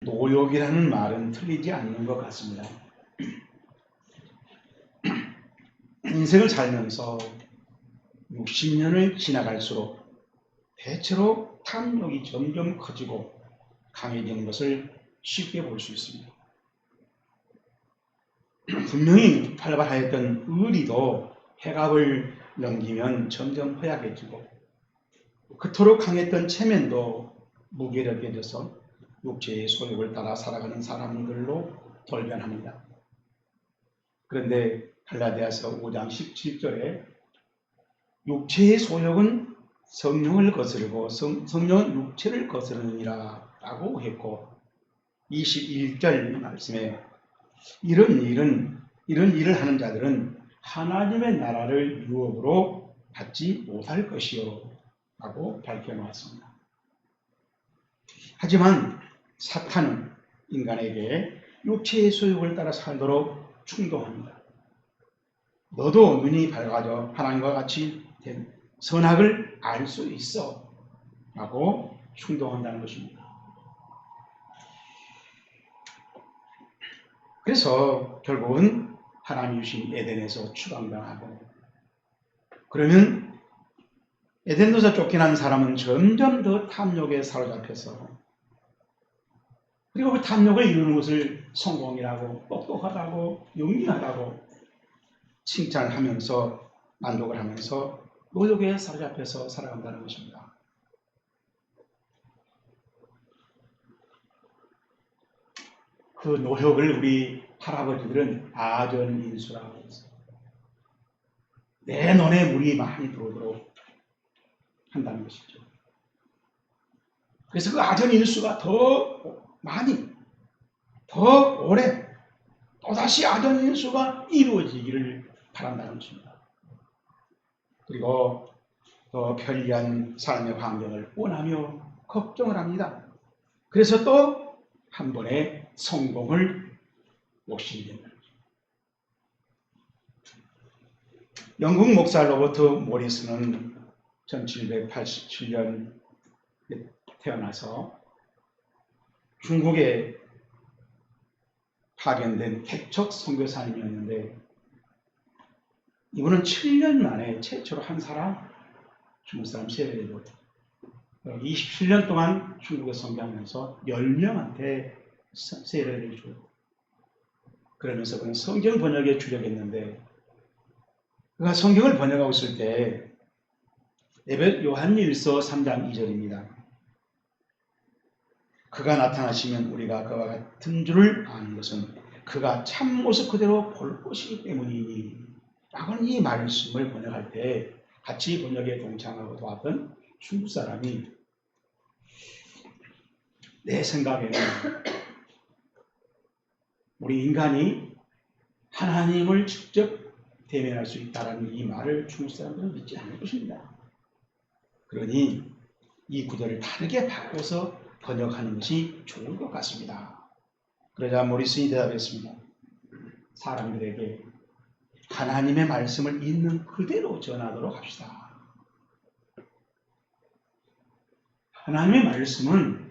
노욕이라는 말은 틀리지 않는 것 같습니다. 인생을 살면서 60년을 지나갈수록 대체로 탐욕이 점점 커지고 강해지는 것을 쉽게 볼 수 있습니다. 분명히 활발하였던 의리도 해갑을 넘기면 점점 허약해지고 그토록 강했던 체면도 무기력해져서 육체의 소욕을 따라 살아가는 사람들로 돌변합니다. 그런데 갈라디아서 5장 17절에 육체의 소욕은 성령을 거스르고 성령은 육체를 거스르느니라 라고 했고 21절 말씀에 이런 일을 하는 자들은 하나님의 나라를 유업으로 받지 못할 것이요 라고 밝혀놓았습니다. 하지만 사탄은 인간에게 육체의 소욕을 따라 살도록 충동합니다. 너도 눈이 밝아져 하나님과 같이 된 선악을 알 수 있어 라고 충동한다는 것입니다. 그래서 결국은 하나님이 주신 에덴에서 추방당하고 그러면 에덴에서 쫓겨난 사람은 점점 더 탐욕에 사로잡혀서 그리고 그 탐욕을 이루는 것을 성공이라고 똑똑하다고 영리하다고 칭찬을 하면서 만족을 하면서 노력에 사로잡혀서 살아간다는 것입니다. 그 노력을 우리 할아버지들은 아전인수라고 했어요. 내 눈에 물이 많이 들어오도록 한다는 것이죠. 그래서 그 아전인수가 더 많이, 더 오래 또다시 아전인수가 이루어지기를 바란다는 것입니다. 그리고 더 편리한 삶의 환경을 원하며 걱정을 합니다. 그래서 또 한 번의 성공을 욕심낸다. 영국 목사 로버트 모리스는 1787년 태어나서 중국에 파견된 개척 선교사님이었는데 이분은 7년 만에 최초로 한 사람 중국 사람 세례를 줬어요. 27년 동안 중국에 선교하면서 10명한테 세례를 줘요. 그러면서 그는 성경 번역에 주력했는데 그가 성경을 번역하고 있을 때 요한일서 3장 2절입니다. 그가 나타나시면 우리가 그와 같은 줄을 아는 것은 그가 참모습 그대로 볼 것이기 때문이니 라고 이 말씀을 번역할 때 같이 번역에 동참하고 도왔던 중국 사람이 내 생각에는 우리 인간이 하나님을 직접 대면할 수 있다는 이 말을 중국 사람들은 믿지 않을 것입니다. 그러니 이 구절을 다르게 바꿔서 번역하는 것이 좋을 것 같습니다. 그러자 모리슨이 대답했습니다. 사람들에게 하나님의 말씀을 있는 그대로 전하도록 합시다. 하나님의 말씀은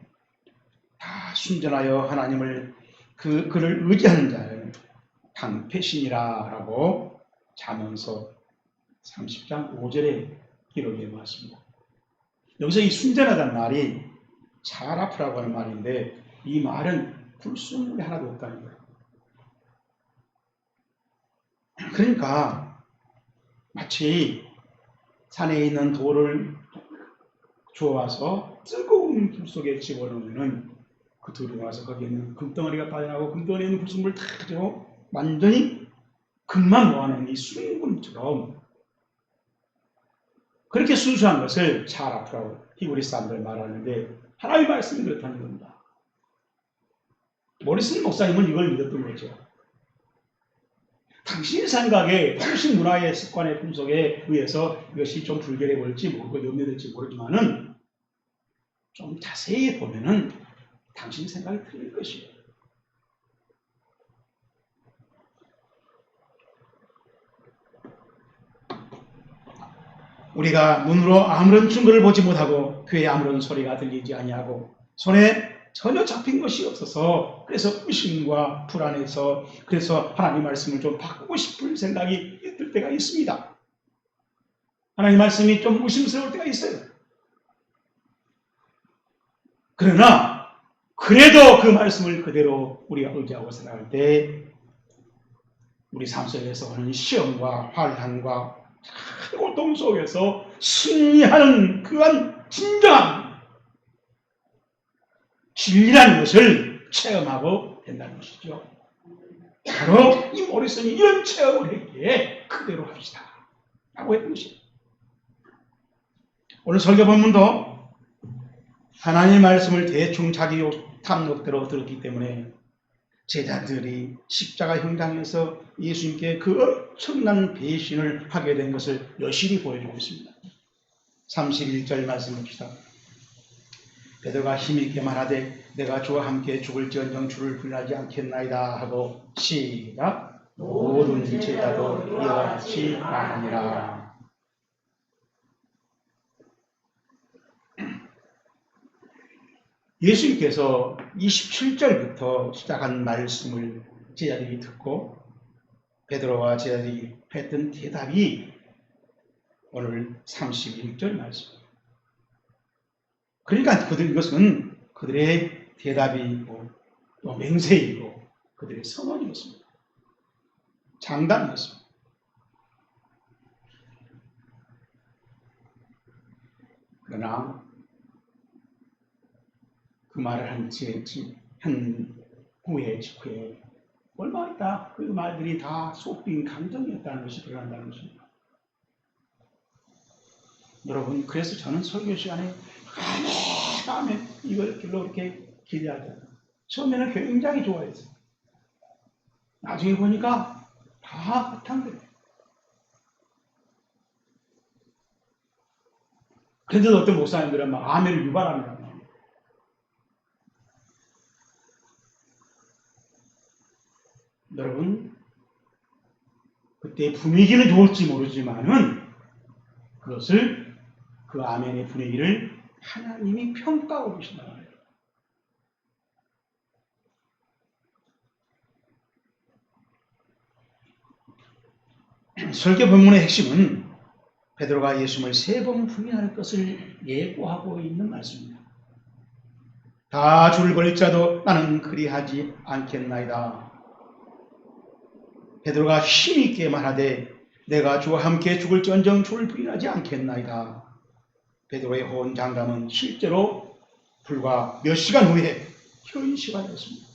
다 순전하여 하나님을 그를 의지하는 자를 방패신이라 라고 잠언서 30장 5절에 기록해 놓았습니다. 여기서 이 순전하다는 말이 잘 아프라고 하는 말인데 이 말은 불순물이 하나도 없다는 거예요. 그러니까 마치 산에 있는 돌을 주워와서 뜨거운 불 속에 집어넣으면 그 돌이 와서 거기에 있는 금덩어리가 빠져나가고 금덩어리에 있는 불순물을 다 가지고 완전히 금만 모아놓은 이 수인금처럼 그렇게 순수한 것을 잘 아프라고 히브리 사람들 말하는데 하나님의 말씀이 그렇다는 겁니다. 모리슨 목사님은 이걸 믿었던 거죠. 당신 생각에 당신 문화의 습관의 분석에 의해서 이것이 좀 불결해 보일지 모르고 염려될지 모르지만은 좀 자세히 보면은 당신 생각이 틀릴 것이에요. 우리가 눈으로 아무런 증거를 보지 못하고 귀에 아무런 소리가 들리지 아니하고 손에 전혀 잡힌 것이 없어서 그래서 의심과 불안해서 그래서 하나님 말씀을 좀 바꾸고 싶은 생각이 들 때가 있습니다. 하나님 말씀이 좀 의심스러울 때가 있어요. 그러나 그래도 그 말씀을 그대로 우리가 의지하고 살아갈 때 우리 삶 속에서 오는 시험과 환난과 큰 고통 속에서 승리하는 그한 진정한 진리라는 것을 체험하고 된다는 것이죠. 바로 이 모리슨이 이런 체험을 했기에 그대로 합시다 라고 했던 것이에요. 오늘 설교 본문도 하나님의 말씀을 대충 자기 탐욕대로 들었기 때문에 제자들이 십자가 현장에서 예수님께 그 엄청난 배신을 하게 된 것을 여실히 보여주고 있습니다. 31절 말씀 봅시다. 베드로가 힘있게 말하되 내가 주와 함께 죽을지언정 주를 부인하지 않겠나이다 하고 시작. 모든 제자도 이와 같이 말하니라. 예수님께서 27절부터 시작한 말씀을 제자들이 듣고 베드로와 제자들이 했던 대답이 오늘 31절 말씀입니다. 그러니까 이것은 그들의 대답이고 또 맹세이고 그들의 선언이었습니다. 장담이었습니다. 그러나 그 말을 한 후에 직후에 얼마 있다 그 말들이 다 속빈 감정이었다는 것이 드러난다는 것입니다. 여러분, 그래서 저는 설교 시간에 아멘 이걸 길로 이렇게 기대하잖아요. 처음에는 굉장히 좋아했어요. 나중에 보니까 다 허탕돼요. 그런데도 어떤 목사님들은 막 아멘을 유발합니다. 여러분, 그때 분위기는 좋을지 모르지만은 그것을 그 아멘의 분위기를 하나님이 평가하고 계신다는 거예요. 설교 본문의 핵심은 베드로가 예수님을 3번 부인할 것을 예고하고 있는 말씀입니다. 다 줄을 버릴지라도 나는 그리하지 않겠나이다. 베드로가 힘있게 말하되 내가 주와 함께 죽을지언정 주를 부인하지 않겠나이다. 베드로의 호언장담은 실제로 불과 몇 시간 후에 현실화되었습니다.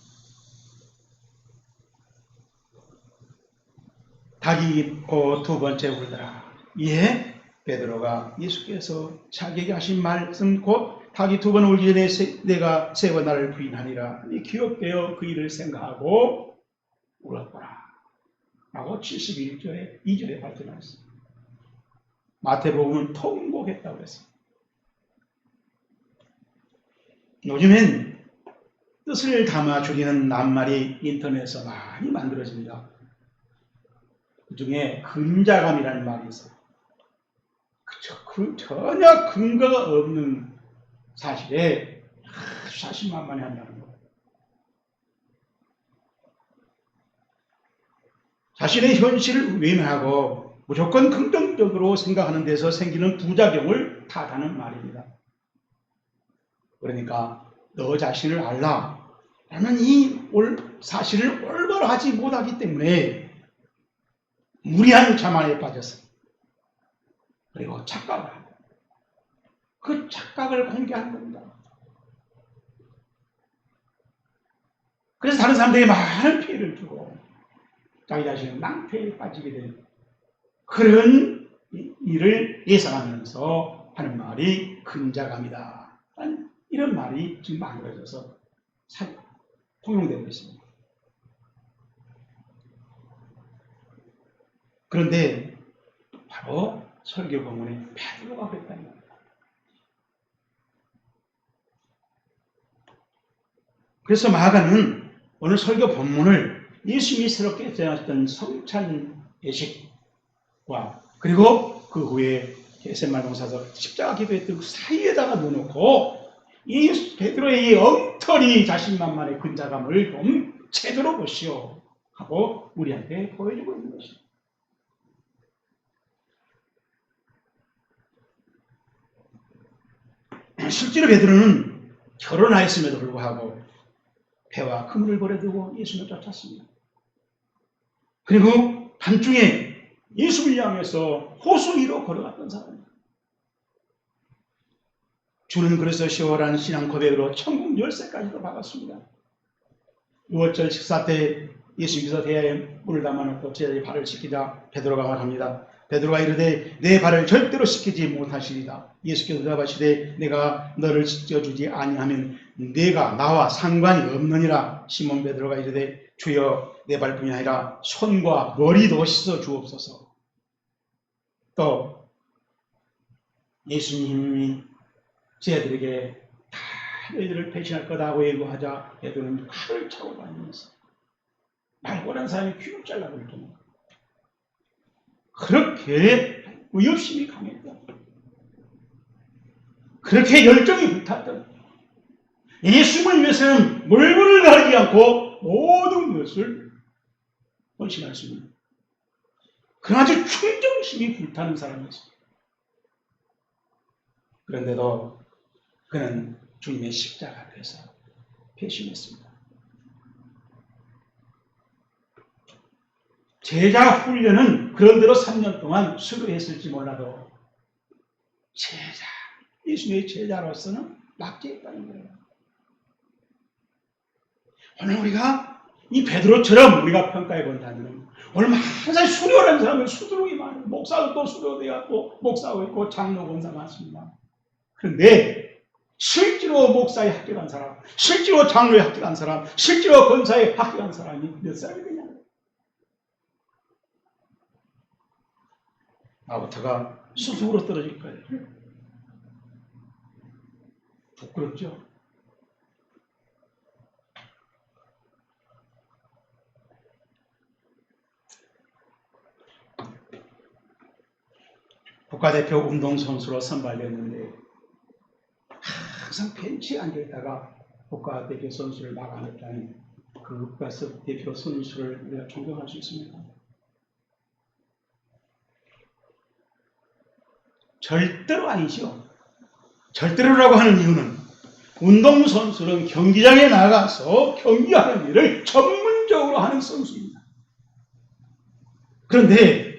닭이 곧 두 번째 울더라. 이에 베드로가 예수께서 자기에게 하신 말씀 곧 닭이 두 번 울기 전에 내가 3번 나를 부인하니라. 기억되어 그 일을 생각하고 울었더라. 라고 71절에 2절에 발표했습니다. 마태복음은 통곡했다고 했습니다. 요즘엔 뜻을 담아 줄이는 낱말이 인터넷에서 많이 만들어집니다. 그 중에 근자감이라는 말이 있어요. 전혀 근거가 없는 사실에 아주 자신만만해 한다는 거예요. 자신의 현실을 외면하고 무조건 긍정적으로 생각하는 데서 생기는 부작용을 탓하는 말입니다. 그러니까 너 자신을 알라 라는 이 사실을 올바로 하지 못하기 때문에 무리한 자만에 빠졌어요. 그리고 착각을 하고 그 착각을 공개하는 겁니다. 그래서 다른 사람들에게 많은 피해를 주고 자기 자신은 낭패에 빠지게 되는 그런 일을 예상하면서 하는 말이 근자감이다. 이런 말이 지금 만들어져서 통용되고 있습니다. 그런데 바로 설교 본문에 베드로가 그랬다는 겁니다. 그래서 마가는 오늘 설교 본문을 예수님이 새롭게 제안하셨던 성찬 예식과 그리고 그 후에 겟세마네 동산에서 십자가 기도했던 그 사이에다가 넣어놓고 이 베드로의 이 털이 자신만만의 근자감을 좀 제대로 보시오 하고 우리한테 보여주고 있는 것입니다. 실제로 베드로는 결혼하였음에도 불구하고 배와 그물을 버려두고 예수님을 쫓았습니다. 그리고 밤중에 예수를 향해서 호수 위로 걸어갔던 사람입니다. 주는 그래서 시원한 신앙 고백으로 천국 열쇠까지도 받았습니다. 6월절 식사 때 예수님께서 대야에 물을 담아놓고 제자의 발을 씻기자 베드로가 말합니다. 베드로가 이르되 내 발을 절대로 씻기지 못하시리다. 예수께서 대답하시되 내가 너를 씻겨주지 아니하면 네가 나와 상관이 없느니라. 시몬 베드로가 이르되 주여 내 발뿐이 아니라 손과 머리도 씻어 주옵소서. 또 예수님이 제자들에게 다 너희들을 배신할 거다고 예고하자 베드로는 칼을 차고 다니면서 말고난 사람이 귀를 잘라버릴 겁니다. 그렇게 의협심이 강했다. 그렇게 열정이 불탔다. 예수님을 위해서는 물건을 가리지 않고 모든 것을 헌신할 수 있는 그런 아주 충정심이 불타는 사람이었습니다. 그런데도 그는 주님의 십자가 앞에서 배신했습니다. 제자 훈련은 그런대로 3년 동안 수료했을지 몰라도 예수님의 제자로서는 낙제했다는 거예요. 오늘 우리가 이 베드로처럼 우리가 평가해 본다면 오늘 많은 수료라는 사람은 수두룩이 많아요. 목사도 또 수료되었고 목사하고 있고 장로 권사 많습니다. 그런데 실제로 목사에 합격한 사람, 실제로 장로에 합격한 사람, 실제로 권사에 합격한 사람이 몇 사람이 되냐? 나부터가 수숙으로 떨어질 거예요. 부끄럽죠? 국가대표 운동선수로 선발됐는데 항상 벤치에 앉아있다가 국가대표 선수를 막아냈다는 그 국가대표 선수를 우리가 존경할 수 있습니다. 절대로 아니죠. 절대로라고 하는 이유는 운동선수는 경기장에 나가서 경기하는 일을 전문적으로 하는 선수입니다. 그런데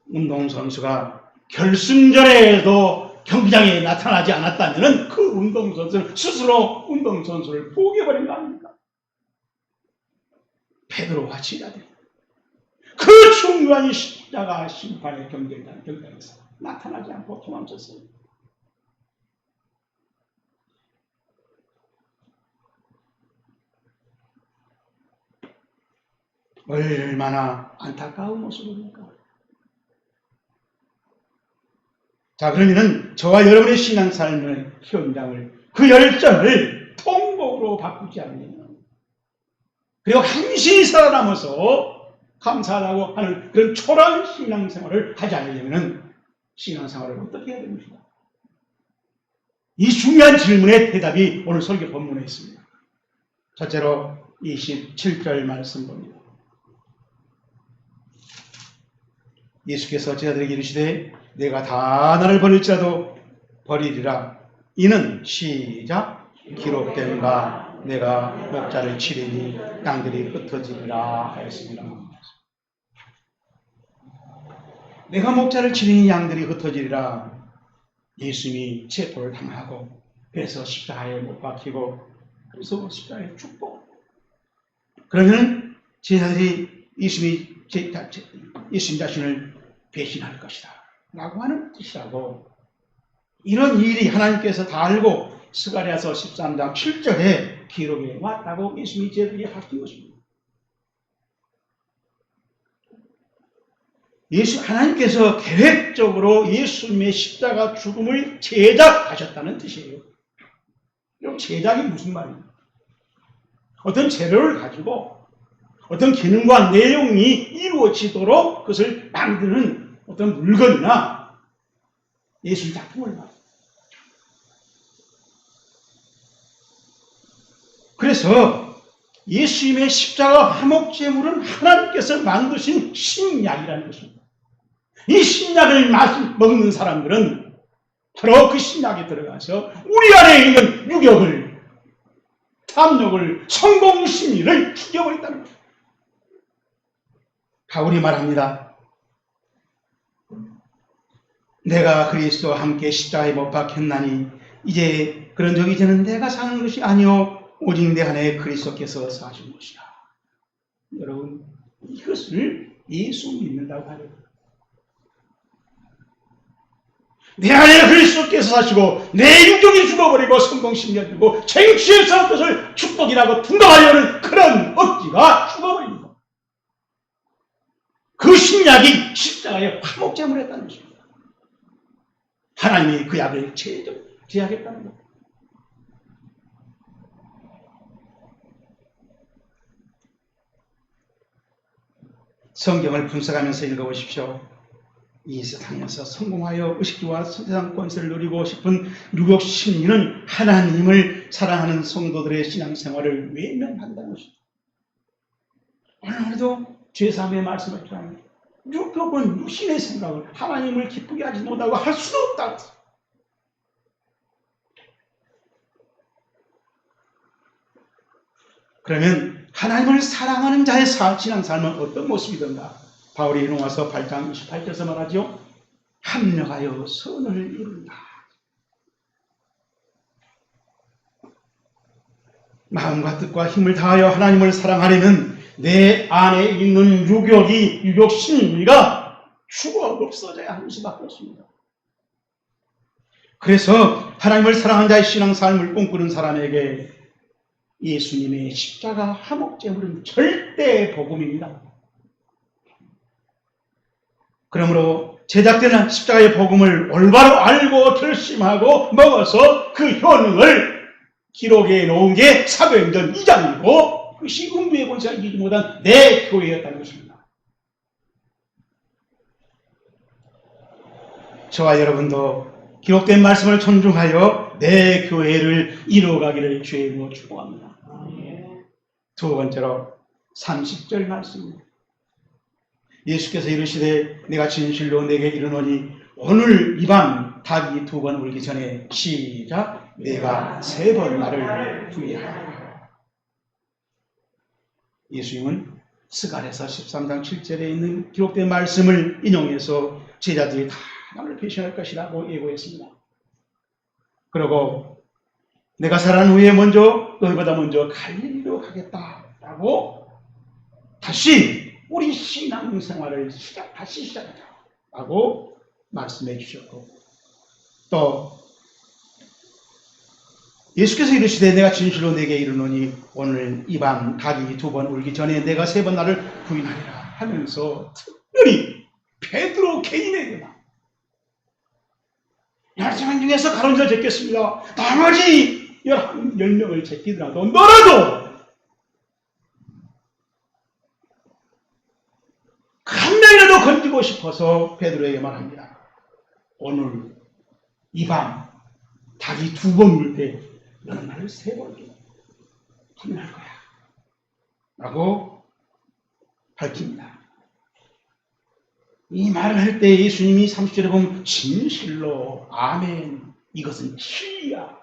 운동선수가 결승전에도 경기장에 나타나지 않았다면 그 운동선수는 스스로 운동선수를 포기해버린 거 아닙니까? 베드로와 제자들 그 중요한 십자가 심판의 경기장에서 나타나지 않고 도망쳤어요. 얼마나 안타까운 모습입니까? 자, 그러면은 저와 여러분의 신앙삶의 현장을, 그 열정을 통곡으로 바꾸지 않으면, 그리고 간신히 살아남아서 감사하다고 하는 그런 초라한 신앙생활을 하지 않으려면 신앙생활을 어떻게 해야 됩니까? 이 중요한 질문의 대답이 오늘 설교 본문에 있습니다. 첫째로 27절 말씀 봅니다. 예수께서 제자들에게 이르시되 내가 다 나를 버릴지라도 버리리라. 이는 시작 기록된 바 내가 목자를 치리니 양들이 흩어지리라 하였습니다. 내가 목자를 치리니 양들이 흩어지리라. 예수님이 체포를 당하고 그래서 십자가에 못 박히고 그래서 십자가에 죽고 그러면 제자들이 예수님 자신을 배신할 것이다 라고 하는 뜻이라고, 이런 일이 하나님께서 다 알고 스가랴서 13장 7절에 기록에 왔다고 예수님이 제자들에게 밝힌 것입니다. 하나님께서 계획적으로 예수님의 십자가 죽음을 제작하셨다는 뜻이에요. 그럼 제작이 무슨 말입니까? 어떤 재료를 가지고 어떤 기능과 내용이 이루어지도록 그것을 만드는 어떤 물건이나 예술 작품을 말합니다. 그래서 예수님의 십자가 화목제물은 하나님께서 만드신 신약이라는 것입니다. 이 신약을 먹는 사람들은 바로 그 신약에 들어가서 우리 안에 있는 유욕을, 탐욕을, 성공 심리를 죽여버린다는 것입니다. 바울이 말합니다. 내가 그리스도와 함께 십자가에 못 박혔나니 이제 그런 적이 이제는 내가 사는 것이 아니요 오직 내 안에 그리스도께서 사신 것이다. 여러분, 이것을 예수 믿는다고 하죠. 내 안에 그리스도께서 사시고 내 육종이 죽어버리고 성공심리가 들고 쟁취해서 그것을 축복이라고 분동하려는 그런 억지가 죽어버립니다. 그 신약이 십자가의 화목제물이었다는 것입니다. 하나님이 그 약을 제하겠다는 것. 성경을 분석하면서 읽어보십시오. 이 세상에서 성공하여 의식주와 세상 권세를 누리고 싶은 유혹 심리는 하나님을 사랑하는 성도들의 신앙생활을 외면한다는 것입니다. 오늘도 제3의 말씀을 통해 유혹은 육신의 생각을 하나님을 기쁘게 하지 못하고 할 수도 없다. 그러면 하나님을 사랑하는 자의 신앙삶은 어떤 모습이던가? 바울이 로마서 8장 28절에서 말하죠. 합력하여 선을 이룬다. 마음과 뜻과 힘을 다하여 하나님을 사랑하려면 내 안에 있는 유욕 심리가 죽어 없어져야 하는 수밖에 없습니다. 그래서 하나님을 사랑하는 자의 신앙삶을 꿈꾸는 사람에게 예수님의 십자가 화목제물은 절대 복음입니다. 그러므로 제작되는 십자가의 복음을 올바로 알고 결심하고 먹어서 그 효능을 기록해 놓은 게 사도행전 2장이고 그것이 음부의 권세가 이기지 못한 내 교회였다는 것입니다. 저와 여러분도 기록된 말씀을 존중하여 내 교회를 이루어가기를 주의 이름으로 축복합니다. 두 번째로 30절 말씀입니다. 예수께서 이르시되 내가 진실로 내게 이르노니 오늘 이 밤 닭이 2번 울기 전에 시작 내가 3번 나를 부인하리라. 예수님은 스가랴서 13장 7절에 있는 기록된 말씀을 인용해서 제자들이 다 나를 배신할 것이라고 예고했습니다. 그리고 내가 살아난 후에 너희보다 먼저 갈릴리로 가겠다라고 다시 우리 신앙생활을 다시 시작하자라고 말씀해 주셨고 또 예수께서 이르시되 내가 진실로 내게 이르노니 오늘 이 밤 닭이 2번 울기 전에 내가 3번 나를 부인하리라 하면서 특별히 베드로 개인에게만 11명 중에서 가론지를 제꼈습니다. 나머지 10명을 제끼더라도 너라도 한 명이라도 건지고 싶어서 베드로에게 말합니다. 오늘 이 밤 닭이 2번 울 때 너는 나를 3번 부인할 거야 라고 밝힙니다. 이 말을 할 때 예수님이 30절에 보면 진실로 아멘 이것은 진리야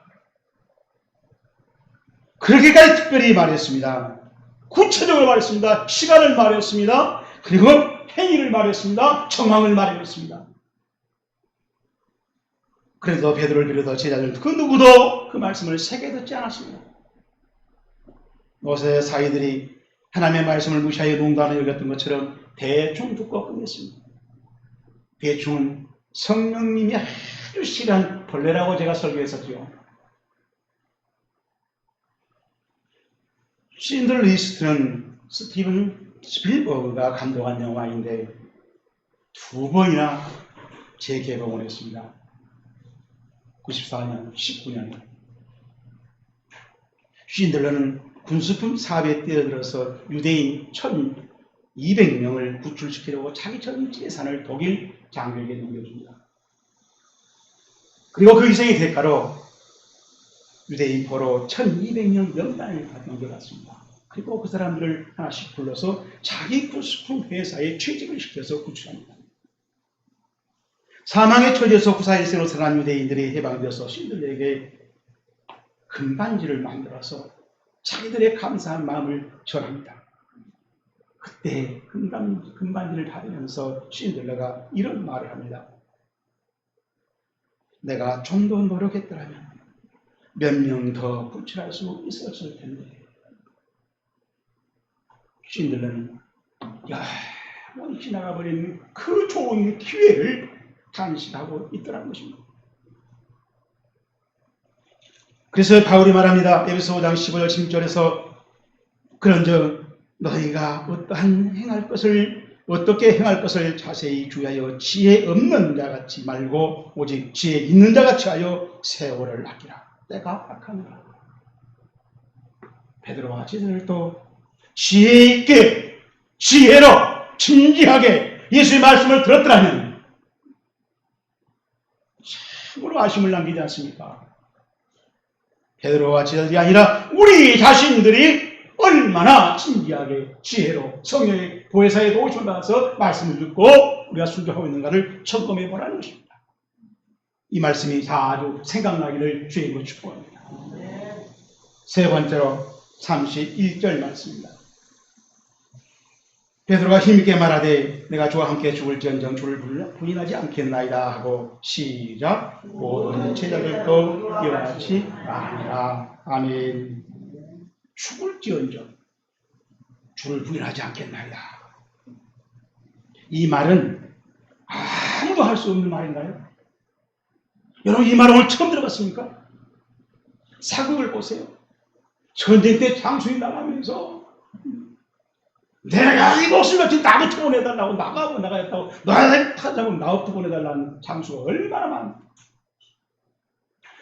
그렇게까지 특별히 말했습니다. 구체적으로 말했습니다. 시간을 말했습니다. 그리고 행위를 말했습니다. 정황을 말했습니다. 그래도 베드로를 비롯한 제자들 그 누구도 그 말씀을 새겨 듣지 않았습니다. 모세 사이들이 하나님의 말씀을 무시하여 농담을 여겼던 것처럼 대충 듣고 끝냈습니다. 대충은 성령님이 아주 싫어한 벌레라고 제가 설교했었죠. 신들 리스트는 스티븐 스필버그가 감독한 영화인데 2번이나 재개봉을 했습니다. 94년, 19년. 신들러는 군수품 사업에 뛰어들어서 유대인 1200명을 구출시키려고 자기 전 재산을 독일 장교에게 넘겨줍니다. 그리고 그 희생의 대가로 유대인 포로 1200명 명단을 넘겨갔습니다. 그리고 그 사람들을 하나씩 불러서 자기 구스품 회사에 취직을 시켜서 구출합니다. 사망의 처지에서 구사일생으로 살아난 유대인들이 해방되어서 신들에게 금반지를 만들어서 자기들의 감사한 마음을 전합니다. 그때 금반지를 받으면서 신들러가 이런 말을 합니다. 내가 좀 더 노력했더라면 몇 명 더 구출할 수 있었을 텐데. 신들러는 영원히 지나가버린 그 좋은 기회를 간직하고 있더라는 것입니다. 그래서 바울이 말합니다. 에베소 5장 15절 16절에서 그런즉 너희가 어떻게 행할 것을 자세히 주의하여 지혜 없는 자같이 말고 오직 지혜 있는 자같이 하여 세월을 아끼라. 때가 악하니라. 베드로와 제자들도 지혜 있게 지혜로 진지하게 예수의 말씀을 들었더라면 참으로 아쉬움을 남기지 않습니까? 베드로와 제자들이 아니라 우리 자신들이 얼마나 진지하게 지혜로 성령의 보혜사의 도우심을 받아서 말씀을 듣고 우리가 순종하고 있는가를 점검해 보라는 것입니다. 이 말씀이 아주 생각나기를 주님으로 축복합니다. 세 번째로 31절 말씀입니다. 베드로가 힘있게 말하되 내가 주와 함께 죽을지언정 주를 부인하지 않겠나이다 하고 시작. 모든 제자들도 이와 같이 말하니라. 아멘. 죽을지언정 주를 부인하지 않겠나이다. 이 말은 아무도 할 수 없는 말인가요? 여러분 이 말을 오늘 처음 들어봤습니까? 사극을 보세요. 전쟁 때 장수인 나가면서 내가 이 목숨을 지금 나부터 보내달라고 나가겠다고 너한테 타자면 나부터 보내달라는 장수가 얼마나 많아.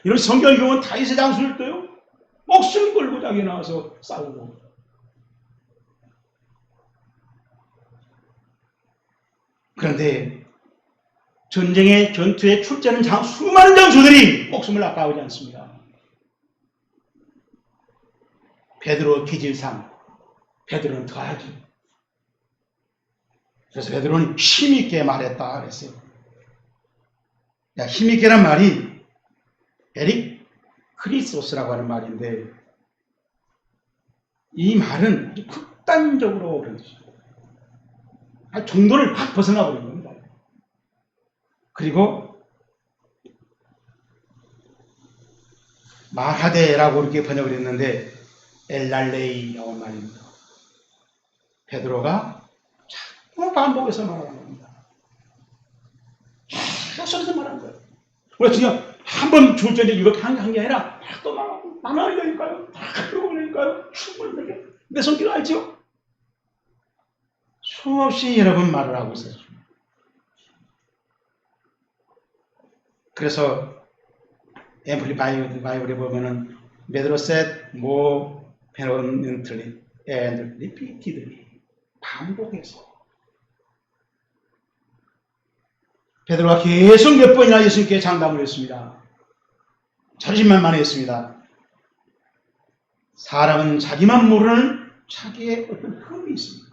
이런 성경의 경우는 다윗의 장수를 떠요. 목숨 걸고 자기 나와서 싸우고. 그런데 전쟁의 전투에 출제하는 수많은 장수들이 목숨을 아까워하지 않습니다. 베드로 기질상 베드로는 더하지. 그래서 베드로는 힘있게 말했다 그랬어요. 힘있게란 말이 에릭 크리소스라고 하는 말인데 이 말은 아주 극단적으로 그런 것이죠. 정도를 확 벗어나 버린 겁니다. 그리고 말하되라고 이렇게 번역을 했는데 엘랄레이라고 하는 말입니다. 베드로가 자꾸 반복해서 말하는 겁니다. 계속해서 말하는 거예요. 우리가 그냥 한번 죽을 전에 이렇게 한 게 아니라 또 말하고 나눠야 되니까요. 다 그러고 그러니까요. 충분히 되게 내 성격을 알죠? 수없이 여러 번 말을 하고 있어요. 그래서 앰플리파이어 바이블에 보면은 베드로 said more permanently and repeatedly 반복해서 베드로가 계속 몇 번이나 예수님께 장담을 했습니다. 자신만만 했습니다. 사람은 자기만 모르는 자기의 어떤 흠이 있습니다.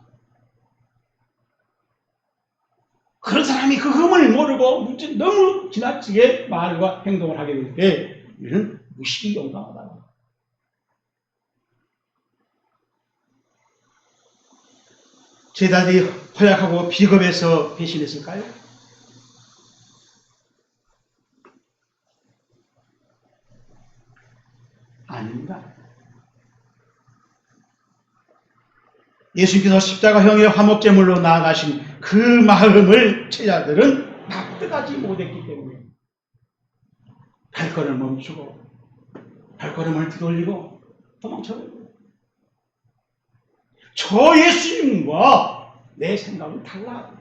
그런 사람이 그 흠을 모르고 너무 지나치게 말과 행동을 하게 될 때 이는 무식이 용감하다. 제자들이 허약하고 비겁해서 배신했을까요? 아닙니다. 예수님께서 십자가형의 화목제물로 나아가신 그 마음을 제자들은 납득하지 못했기 때문에 발걸음을 멈추고 발걸음을 뒤돌리고 도망쳐버리고 저 예수님과 내 생각은 달라.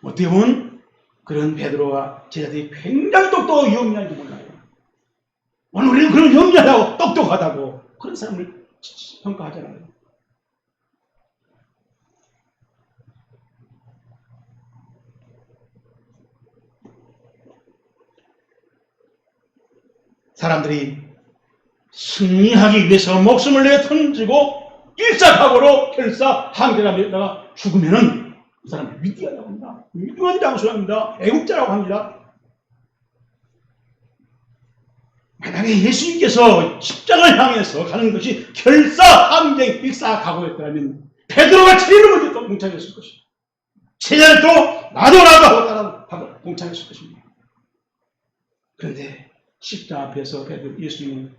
어떻게 보면 그런 베드로와 제자들이 굉장히 똑똑하고 영리한지 몰라요. 오늘 우리는 그런 영리하다고 똑똑하다고 그런 사람을 평가하잖아요. 사람들이 승리하기 위해서 목숨을 내어 던지고 일사각오로 결사항전하다가 죽으면은 그 사람이 위대하다고 합니다. 위대한 장수랍니다. 애국자라고 합니다. 만약에 예수님께서 십자가를 향해서 가는 것이 결사항쟁 일사각오였다면 베드로가 제일 먼저 또 봉착했을 것입니다. 제자를 또 나도 하고 봉착했을 것입니다. 그런데 십자가 앞에서 베드로 예수님은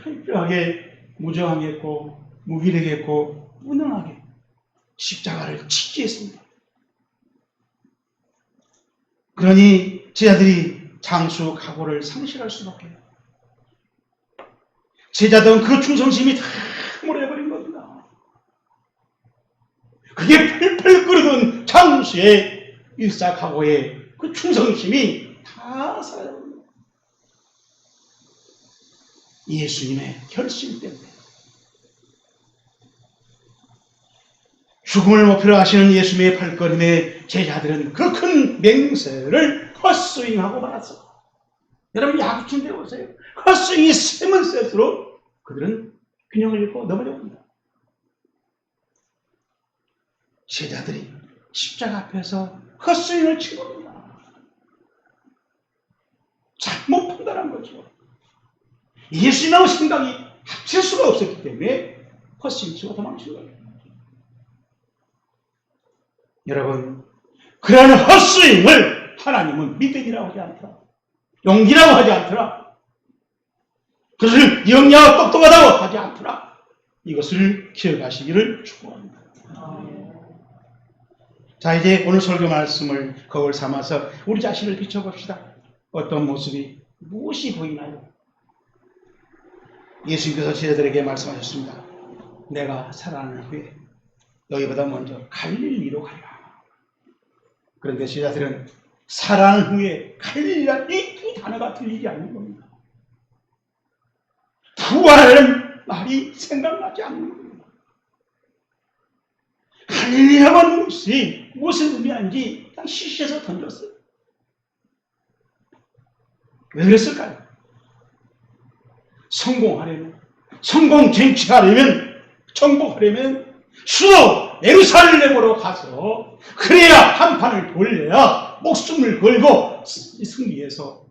철저하게 무저항했고 무기력했고 무능하게 십자가를 지게 했습니다. 그러니 제자들이 장수 각오를 상실할 수밖에 없어요. 제자들은 그 충성심이 다 몰아버린 겁니다. 그게 펄펄 끓던 장수의 일사각오의 그 충성심이 다 사라져버립니다. 예수님의 결심 때문에. 죽음을 목표로 하시는 예수님의 발걸음에 제자들은 그 큰 맹세를 헛스윙하고 말았어. 여러분 야구친 데 보세요. 헛스윙이 세면 셀수록 그들은 균형을 잃고 넘어져 봅니다. 제자들이 십자가 앞에서 헛스윙을 친 겁니다. 잘못 판단한 거죠. 예수님하고 생각이 합칠 수가 없었기 때문에 헛스윙 치고 도망친 거예요. 여러분, 그러한 헛스윙을 하나님은 믿음이라고 하지 않더라. 용기라고 하지 않더라. 그것을 영리하고 똑똑하다고 하지 않더라. 이것을 기억하시기를 축복합니다. 자, 이제 오늘 설교 말씀을 거울 삼아서 우리 자신을 비춰봅시다. 어떤 모습이 무엇이 보이나요? 예수님께서 제자들에게 말씀하셨습니다. 내가 살아난 후에 너희보다 먼저 갈릴리로 가라. 그런데 제자들은 살아난 후에 갈릴리란 이 두 단어가 들리지 않는 겁니다. 부활하는 말이 생각나지 않는 겁니다. 갈릴리라는 것이 무슨 의미인지 딱 시시해서 던졌어요. 왜 그랬을까요? 성공하려면, 성공 쟁취하려면, 정복하려면 수도 예루살렘으로 가서 그래야 한 판을 돌려야 목숨을 걸고 승리해서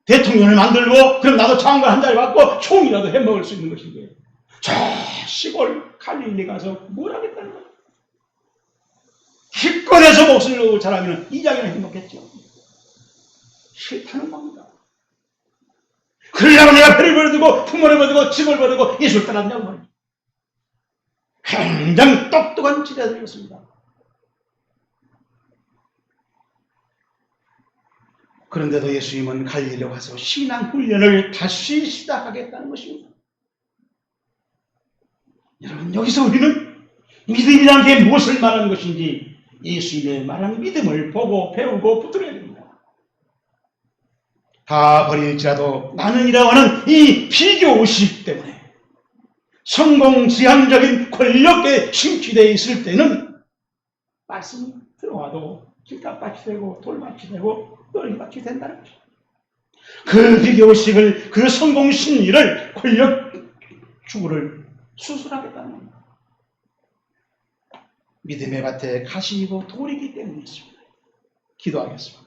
대통령을 만들고 그럼 나도 장관 한 자리 받고 총이라도 해먹을 수 있는 것인데 저 시골 갈릴리 가서 뭘 하겠다는 거예요. 기권해서 목숨을 걸고 자라면 이 자기는 행복했죠. 싫다는 겁니다. 그러려면 내가 배를 버리고 부모를 버리고 집을 버리고 예수를 따랐냐고 말이죠. 굉장히 똑똑한 제자들이었습니다. 그런데도 예수님은 갈릴리로 가서 신앙 훈련을 다시 시작하겠다는 것입니다. 여러분, 여기서 우리는 믿음이라는 게 무엇을 말하는 것인지 예수님의 말하는 믿음을 보고 배우고 붙들어야 됩니다. 다 버릴지라도 나는이라고 하는 이 비교의식 때문에 성공지향적인 권력에 심취되어 있을 때는 말씀이 들어와도 길값밭이 되고 돌밭이 되고 떨기밭이 된다는 것입니다. 그 비교의식을, 그 성공심리를 권력 추구를 수술하겠다는 겁니다. 믿음의 밭에 가시이고 돌이기 때문이었습니다. 기도하겠습니다.